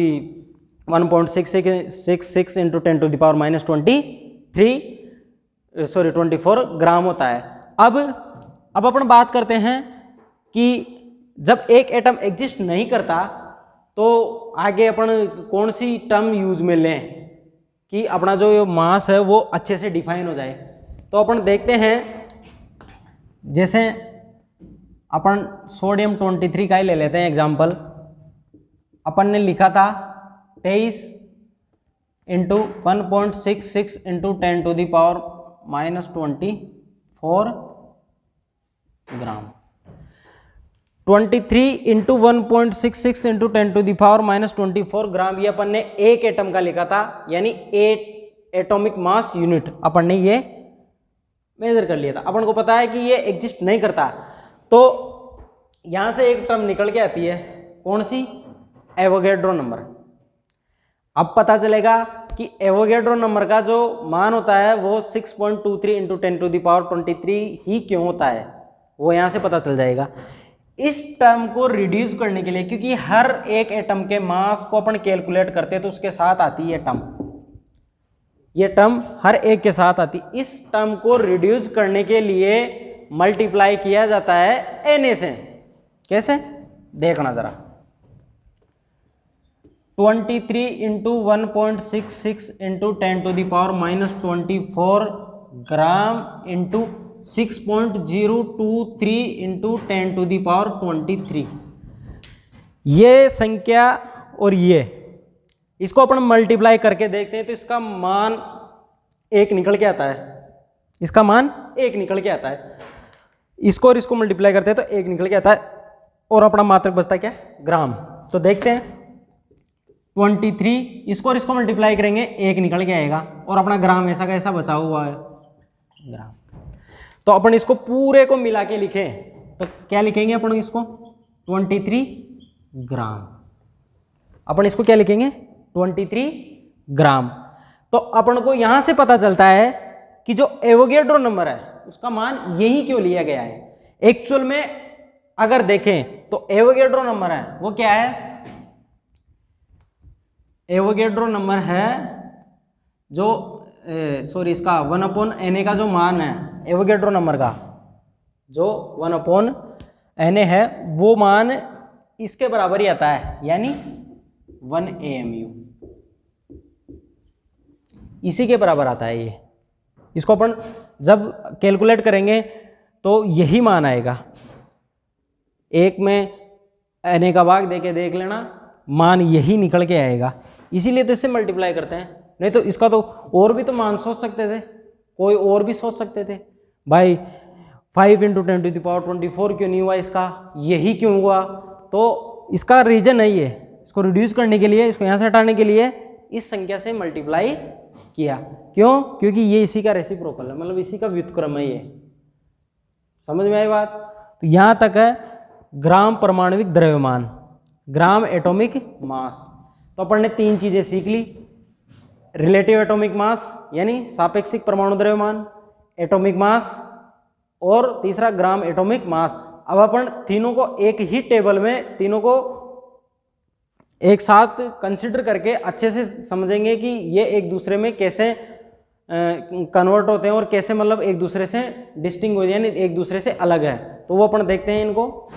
Speaker 1: 1.66 इंटू 10⁻24 ग्राम होता है। अब अपन बात करते हैं कि जब एक एटम एग्जिस्ट नहीं करता तो आगे अपन कौन सी टर्म यूज में लें कि अपना जो मास है वो अच्छे से डिफाइन हो जाए। तो अपन देखते हैं, जैसे अपन सोडियम 23 का ही ले लेते हैं एग्जाम्पल। अपन ने लिखा था 23 इंटू 1.66 इंटू 10⁻24 ग्राम। 23 इंटू 1.66 इंटू 10⁻24 ग्राम ये अपन ने एक एटम का लिखा था, यानी एटॉमिक मास यूनिट अपन ने ये मेजर कर लिया था, अपन को पता है कि ये एग्जिस्ट नहीं करता। तो यहां से एक टर्म निकल के आती है, कौन सी? Avogadro number. अब पता चलेगा कि एवोगैड्रो नंबर का जो मान होता है वो 6.23 × 10⁻23 ही क्यों होता है, वो यहां से पता चल जाएगा। इस टर्म को रिड्यूस करने के लिए, क्योंकि हर एक एटम के मास को अपन कैलकुलेट करते हैं तो उसके साथ आती है टर्म, ये टर्म हर एक के साथ आती। इस टर्म को रिड्यूस करने के लिए मल्टीप्लाई किया जाता है Na से। कैसे? देखना जरा। 23 × 1.66 × 10⁻⁻24 ग्राम इंटू 6.023 × 10⁻23। ये संख्या और ये, इसको अपन मल्टीप्लाई करके देखते हैं तो इसका मान 1 निकल के आता है, इसका मान 1 निकल के आता है। इसको और इसको मल्टीप्लाई करते हैं तो 1 निकल के आता है, और अपना मात्रक बचता है क्या? ग्राम। तो देखते हैं 23, इसको और इसको मल्टीप्लाई करेंगे 1 निकल के आएगा, और अपना ग्राम ऐसा का ऐसा बचा हुआ है ग्राम। तो अपन इसको पूरे को मिला के लिखें तो क्या लिखेंगे अपन इसको? 23 ग्राम। अपन इसको क्या लिखेंगे? 23 ग्राम। तो अपन को यहां से पता चलता है कि जो एवोगैड्रो नंबर है उसका मान यही क्यों लिया गया है। एक्चुअल में अगर देखें तो एवोगैड्रो नंबर है वो क्या है? एवोगैड्रो नंबर है जो इसका 1/Na का जो मान है एवोगैड्रो नंबर का, जो 1/Na है वो मान इसके बराबर ही आता है, यानी 1 AMU, इसी के बराबर आता है ये। इसको अपन जब कैलकुलेट करेंगे तो यही मान आएगा। 1 में Na का भाग देके देख लेना, मान यही निकल के आएगा, इसीलिए तो इससे मल्टीप्लाई करते हैं। नहीं तो इसका तो और भी तो मान सोच सकते थे, कोई और भी सोच सकते थे भाई 5 × 10⁻24 क्यों नहीं हुआ, इसका यही क्यों हुआ। तो इसका रीजन नहीं है, इसको रिड्यूस करने के लिए, इसको यहाँ से हटाने के लिए इस संख्या से मल्टीप्लाई किया। क्यों? क्योंकि ये इसी का रेसिप्रोकल है, मतलब इसी का व्युत्क्रम है ये। समझ में आई बात? तो यहाँ तक है ग्राम परमाणविक द्रव्यमान, ग्राम एटॉमिक मास। तो अपन ने 3 चीजें सीख ली, रिलेटिव एटॉमिक मास यानी सापेक्षिक परमाणु द्रव्यमान, एटॉमिक मास, और तीसरा ग्राम एटॉमिक मास। अब अपन तीनों को एक ही टेबल में, तीनों को एक साथ कंसिडर करके अच्छे से समझेंगे कि ये एक दूसरे में कैसे कन्वर्ट होते हैं और कैसे मतलब एक दूसरे से डिस्टिंग हो जाए, यानी एक दूसरे से अलग है। तो वो अपन देखते हैं इनको।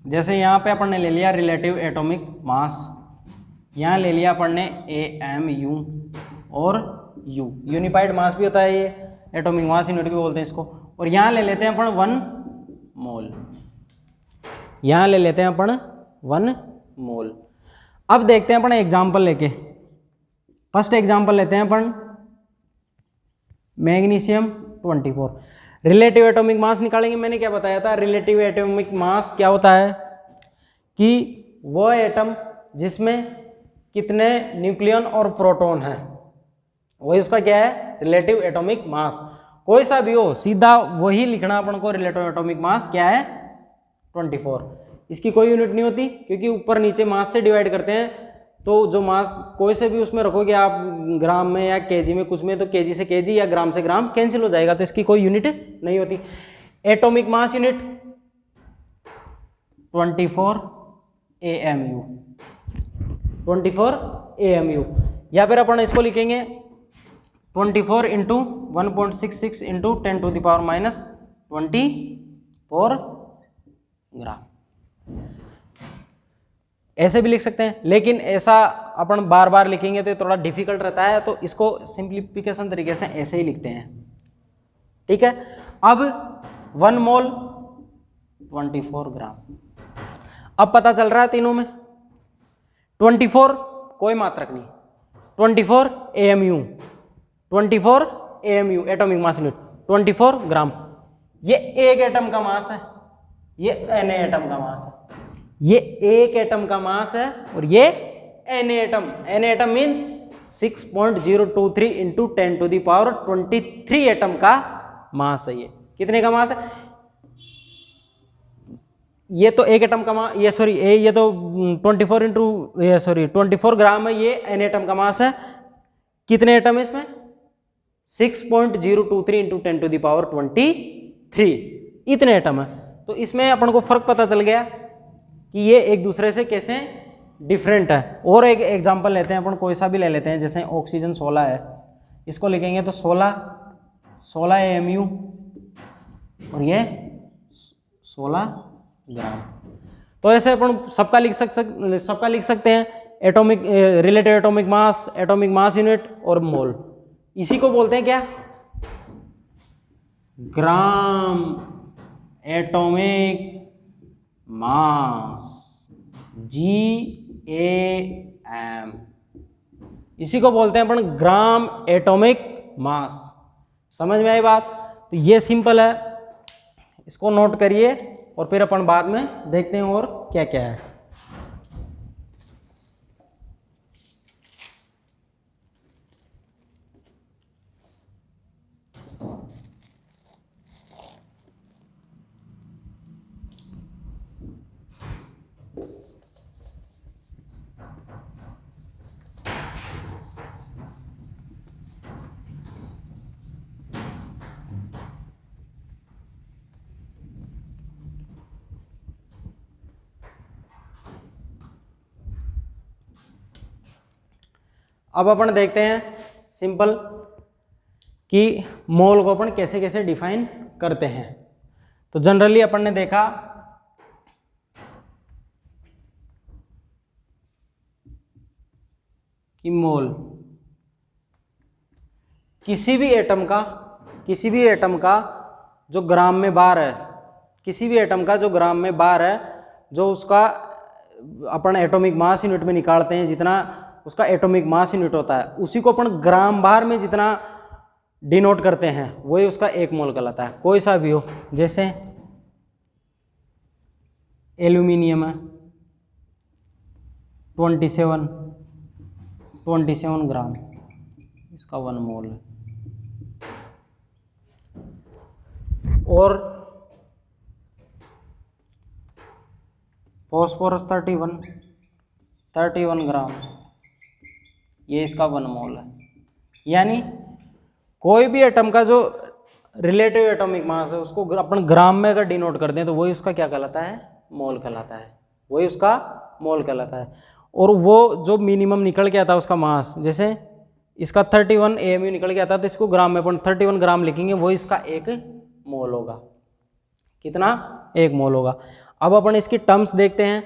Speaker 1: जैसे यहाँ पे अपन ने ले लिया रिलेटिव एटॉमिक मास, यहाँ ले लिया अपन ने AMU और U, यूनिफाइड मास भी होता है ये, एटॉमिक मास यूनिट भी बोलते हैं इसको। और यहाँ ले लेते हैं अपन 1 मोल, यहाँ ले लेते हैं अपन 1 मोल। अब देखते हैं अपन एग्जाम्पल लेके, फर्स्ट एग्जाम्पल लेते हैं अपन मैग्नीशियम 24। रिलेटिव एटॉमिक मास निकालेंगे। मैंने क्या बताया था, रिलेटिव एटॉमिक मास क्या होता है कि वह एटम जिसमें कितने न्यूक्लियन और प्रोटॉन है, वही उसका क्या है, रिलेटिव एटॉमिक मास। कोई सा भी हो सीधा वही लिखना अपन को, रिलेटिव एटॉमिक मास क्या है 24। इसकी कोई यूनिट नहीं होती क्योंकि ऊपर नीचे मास से डिवाइड करते हैं। तो जो मास कोई से भी उसमें रखोगे आप, ग्राम में या केजी में, कुछ में तो केजी से केजी या ग्राम से ग्राम कैंसिल हो जाएगा, तो इसकी कोई यूनिट नहीं होती। Atomic mass unit 24 AMU, 24 AMU। या फिर अपन इसको लिखेंगे 24 × 1.66 × 10⁻⁻24 ग्राम। ऐसे भी लिख सकते हैं, लेकिन ऐसा अपन बार बार लिखेंगे तो थोड़ा डिफिकल्ट रहता है, तो इसको सिंप्लीफिकेशन तरीके से ऐसे ही लिखते हैं। ठीक है। अब 1 मोल 24 ग्राम। अब पता चल रहा है तीनों में 24 कोई मात्रक नहीं, 24 AMU, 24 AMU atomic mass unit, 24 ग्राम। ये एक एटम का मास है, ये Na एटम का मास है, ये एक एटम का मास है और ये Na atom means 6.023 into 10⁻23 atom का मास है। ये कितने का मास है? ये तो एक एटम का मास, ये सॉरी ये तो 24 ग्राम है, ये N एटम का मास है। कितने एटम है इसमें? 6.023 इंटू 10⁻23, इतने एटम है। तो इसमें अपन को फर्क पता चल गया कि ये एक दूसरे से कैसे डिफरेंट है। और एक एग्जांपल लेते हैं अपन, कोई सा भी ले लेते हैं, जैसे ऑक्सीजन 16 है, इसको लिखेंगे तो 16 AMU और ये 16 ग्राम। तो ऐसे अपन सबका लिख सकते हैं, atomic relative atomic mass unit और मोल। इसी को बोलते हैं क्या? Gram atomic mass, GAM। इसी को बोलते हैं अपन ग्राम एटॉमिक मास। समझ में आई बात? तो ये सिंपल है, इसको नोट करिए और फिर अपन बाद में देखते हैं और क्या क्या है। अब अपन देखते हैं सिंपल कि मोल को अपन कैसे कैसे डिफाइन करते हैं। तो जनरली अपन ने देखा कि मोल किसी भी एटम का जो ग्राम में बार है, किसी भी एटम का जो ग्राम में बार है, जो उसका अपन एटॉमिक मास यूनिट में निकालते हैं, जितना उसका एटॉमिक मास यूनिट होता है, उसी को अपन ग्राम बार में जितना डिनोट करते हैं वही उसका एक मोल कहलाता है। कोई सा भी हो, जैसे एल्यूमिनियम है 27 ग्राम, इसका 1 मोल है। और फॉस्फोरस 31 ग्राम, ये इसका 1 मोल है। यानी कोई भी एटम का जो रिलेटिव एटॉमिक मास है उसको अपन ग्राम में अगर डिनोट करते हैं तो वही उसका क्या कहलाता है? मोल कहलाता है, वही उसका मोल कहलाता है। और वो जो मिनिमम निकल के आता है उसका मास, जैसे इसका 31 AMU निकल के आता है तो इसको ग्राम में अपन 31 ग्राम लिखेंगे, वही इसका एक मोल होगा। कितना? 1 मोल होगा। अब अपन इसकी टर्म्स देखते हैं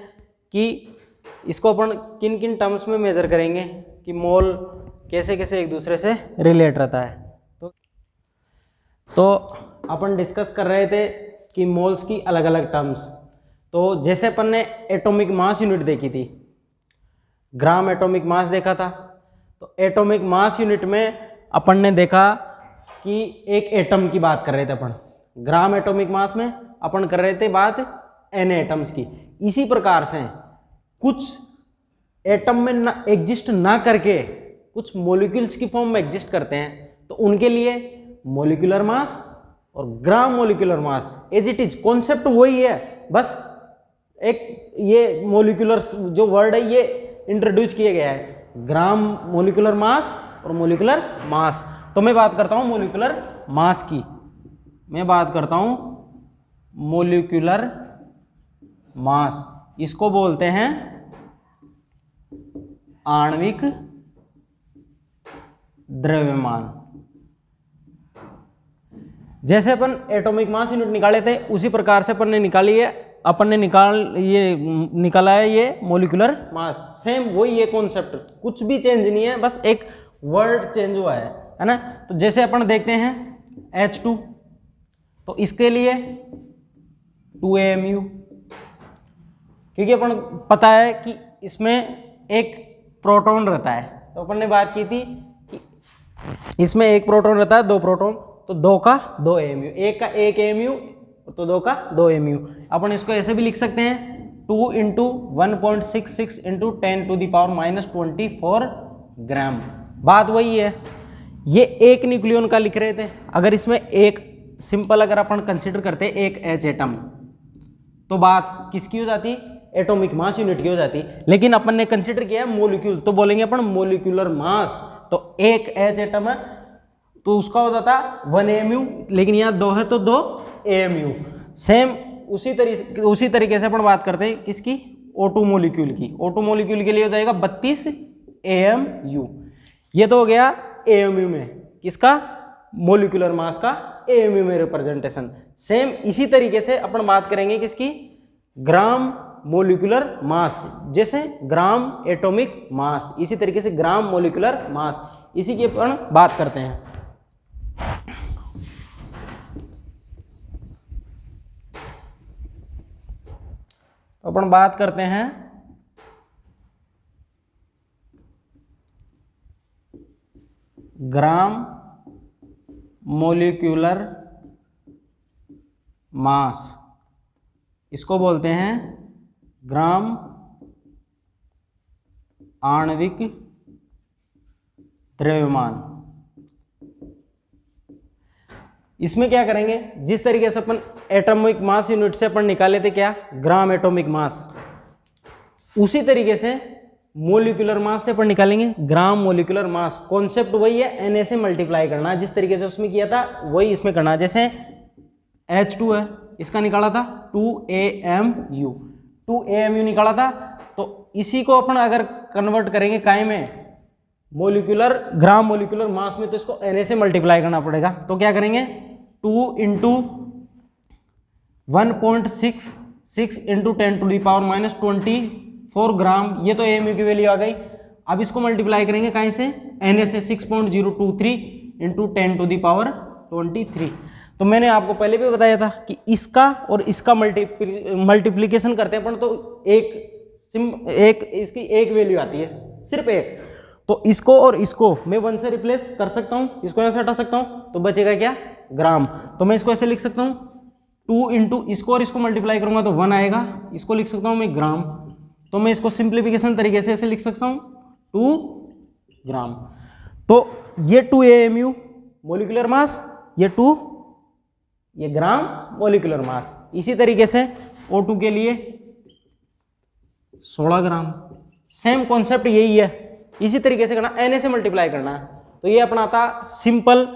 Speaker 1: कि इसको अपन किन किन टर्म्स में मेजर करेंगे कि मोल कैसे कैसे एक दूसरे से रिलेट रहता है। तो अपन डिस्कस कर रहे थे कि मोल्स की अलग अलग टर्म्स। तो जैसे अपन ने एटॉमिक मास यूनिट देखी थी, ग्राम एटॉमिक मास देखा था, तो एटॉमिक मास यूनिट में अपन ने देखा कि एक एटम की बात कर रहे थे अपन। ग्राम एटॉमिक मास में अपन कर रहे थे बात N एटम्स की। इसी प्रकार से कुछ एटम में ना एग्जिस्ट ना करके कुछ मॉलिक्यूल्स की फॉर्म में एग्जिस्ट करते हैं, तो उनके लिए मॉलिक्यूलर मास और gram molecular mass as it is concept वही है, बस एक ये मॉलिक्यूलर जो वर्ड है ये इंट्रोड्यूस किया गया है, ग्राम मॉलिक्यूलर मास और मॉलिक्यूलर मास। तो मैं बात करता हूं मॉलिक्यूलर मास की, मैं बात करता हूं मॉलिक्यूलर मास। इसको बोलते हैं आणविक द्रव्यमान। जैसे अपन एटॉमिक मास यूनिट निकाले थे उसी प्रकार से अपन ने निकाला है ये मॉलिक्यूलर मास। सेम वही है कॉन्सेप्ट, कुछ भी चेंज नहीं है, बस एक वर्ड चेंज हुआ है ना। तो जैसे अपन देखते हैं H2, तो इसके लिए 2 AMU, क्योंकि अपन पता है कि इसमें एक प्रोटॉन रहता है, तो अपन ने बात की थी कि इसमें एक प्रोटॉन रहता है, 2 प्रोटॉन, तो 2 का 2 AMU, एक का 1 AMU तो 2 का 2 AMU। अपन इसको ऐसे भी लिख सकते हैं 2 इंटू 1.66 इंटू 10⁻⁻24 ग्राम। बात वही है, ये एक न्यूक्लियन का लिख रहे थे। अगर इसमें एक सिंपल अगर अपन कंसिडर करते एक H एटम, तो बात किसकी हो जाती, एटॉमिक मास यूनिट की हो जाती। लेकिन अपन ने कंसिडर किया मोलिक्यूल, तो बोलेंगे अपन मोलिकुलर मास। तो एक H एटम है तो उसका हो जाता 1 AMU, लेकिन यहाँ 2 है तो 2 AMU। सेम उसी तरीके से अपन बात करते हैं किसकी, O2 मोलिक्यूल की। O2 मोलिक्यूल के लिए हो जाएगा 32 AMU। ये तो हो गया AMU में किसका, मोलिकुलर मास का AMU में रिप्रेजेंटेशन। सेम इसी तरीके से अपन बात करेंगे किसकी, ग्राम मोलिकुलर मास, जैसे ग्राम एटॉमिक मास, इसी तरीके से ग्राम मोलिकुलर मास, इसी की अपन बात करते हैं। तो अपन बात करते हैं ग्राम मोलिकुलर मास, इसको बोलते हैं ग्राम आणविक द्रव्यमान। इसमें क्या करेंगे, जिस तरीके से अपन एटॉमिक मास यूनिट से अपन निकाले थे क्या, ग्राम एटॉमिक मास, उसी तरीके से मोलिकुलर मास से अपन निकालेंगे ग्राम मोलिकुलर मास। कॉन्सेप्ट वही है, Na से मल्टीप्लाई करना, जिस तरीके से उसमें किया था वही इसमें करना। जैसे H2 है, इसका निकाला था 2 AMU निकाला था, तो इसी को अपन अगर कन्वर्ट करेंगे काय में, मोलिकुलर ग्राम मोलिकुलर मास में, तो इसको Na से मल्टीप्लाई करना पड़ेगा। तो क्या करेंगे, 2 इंटू 1.66 इंटू 10⁻⁻24 ग्राम, ये तो AMU की वैल्यू आ गई। अब इसको मल्टीप्लाई करेंगे कहीं से, Na से 6.023 इंटू 10⁻23। तो मैंने आपको पहले भी बताया था कि इसका और इसका मल्टीप्लिकेशन करते हैं अपन, तो एक इसकी एक वैल्यू आती है, सिर्फ एक। तो इसको और इसको मैं 1 से रिप्लेस कर सकता हूं, इसको यहां से हटा सकता हूं, तो बचेगा क्या, ग्राम। तो मैं इसको ऐसे लिख सकता हूं 2 इंटू इसको और इसको मल्टीप्लाई करूंगा तो 1 आएगा, इसको लिख सकता हूं मैं ग्राम। तो मैं इसको सिंप्लीफिकेशन तरीके से ऐसे लिख सकता हूं 2 ग्राम। तो ये 2 AMU मोलिकुलर मास, ये ग्राम मोलिकुलर मास। इसी तरीके से O2 के लिए 16 ग्राम। सेम कॉन्सेप्ट यही है, इसी तरीके से करना, Na से मल्टीप्लाई करना। तो ये अपना था सिंपल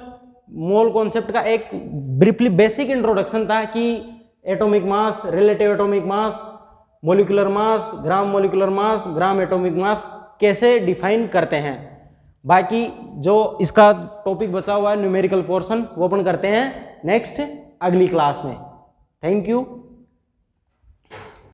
Speaker 1: मोल कॉन्सेप्ट का एक ब्रीफली बेसिक इंट्रोडक्शन था कि atomic mass, relative atomic mass, molecular mass, gram molecular mass, gram atomic mass कैसे डिफाइन करते हैं। बाकी जो इसका टॉपिक बचा हुआ है न्यूमेरिकल पोर्शन, वो अपन करते हैं नेक्स्ट अगली क्लास में। Thank you.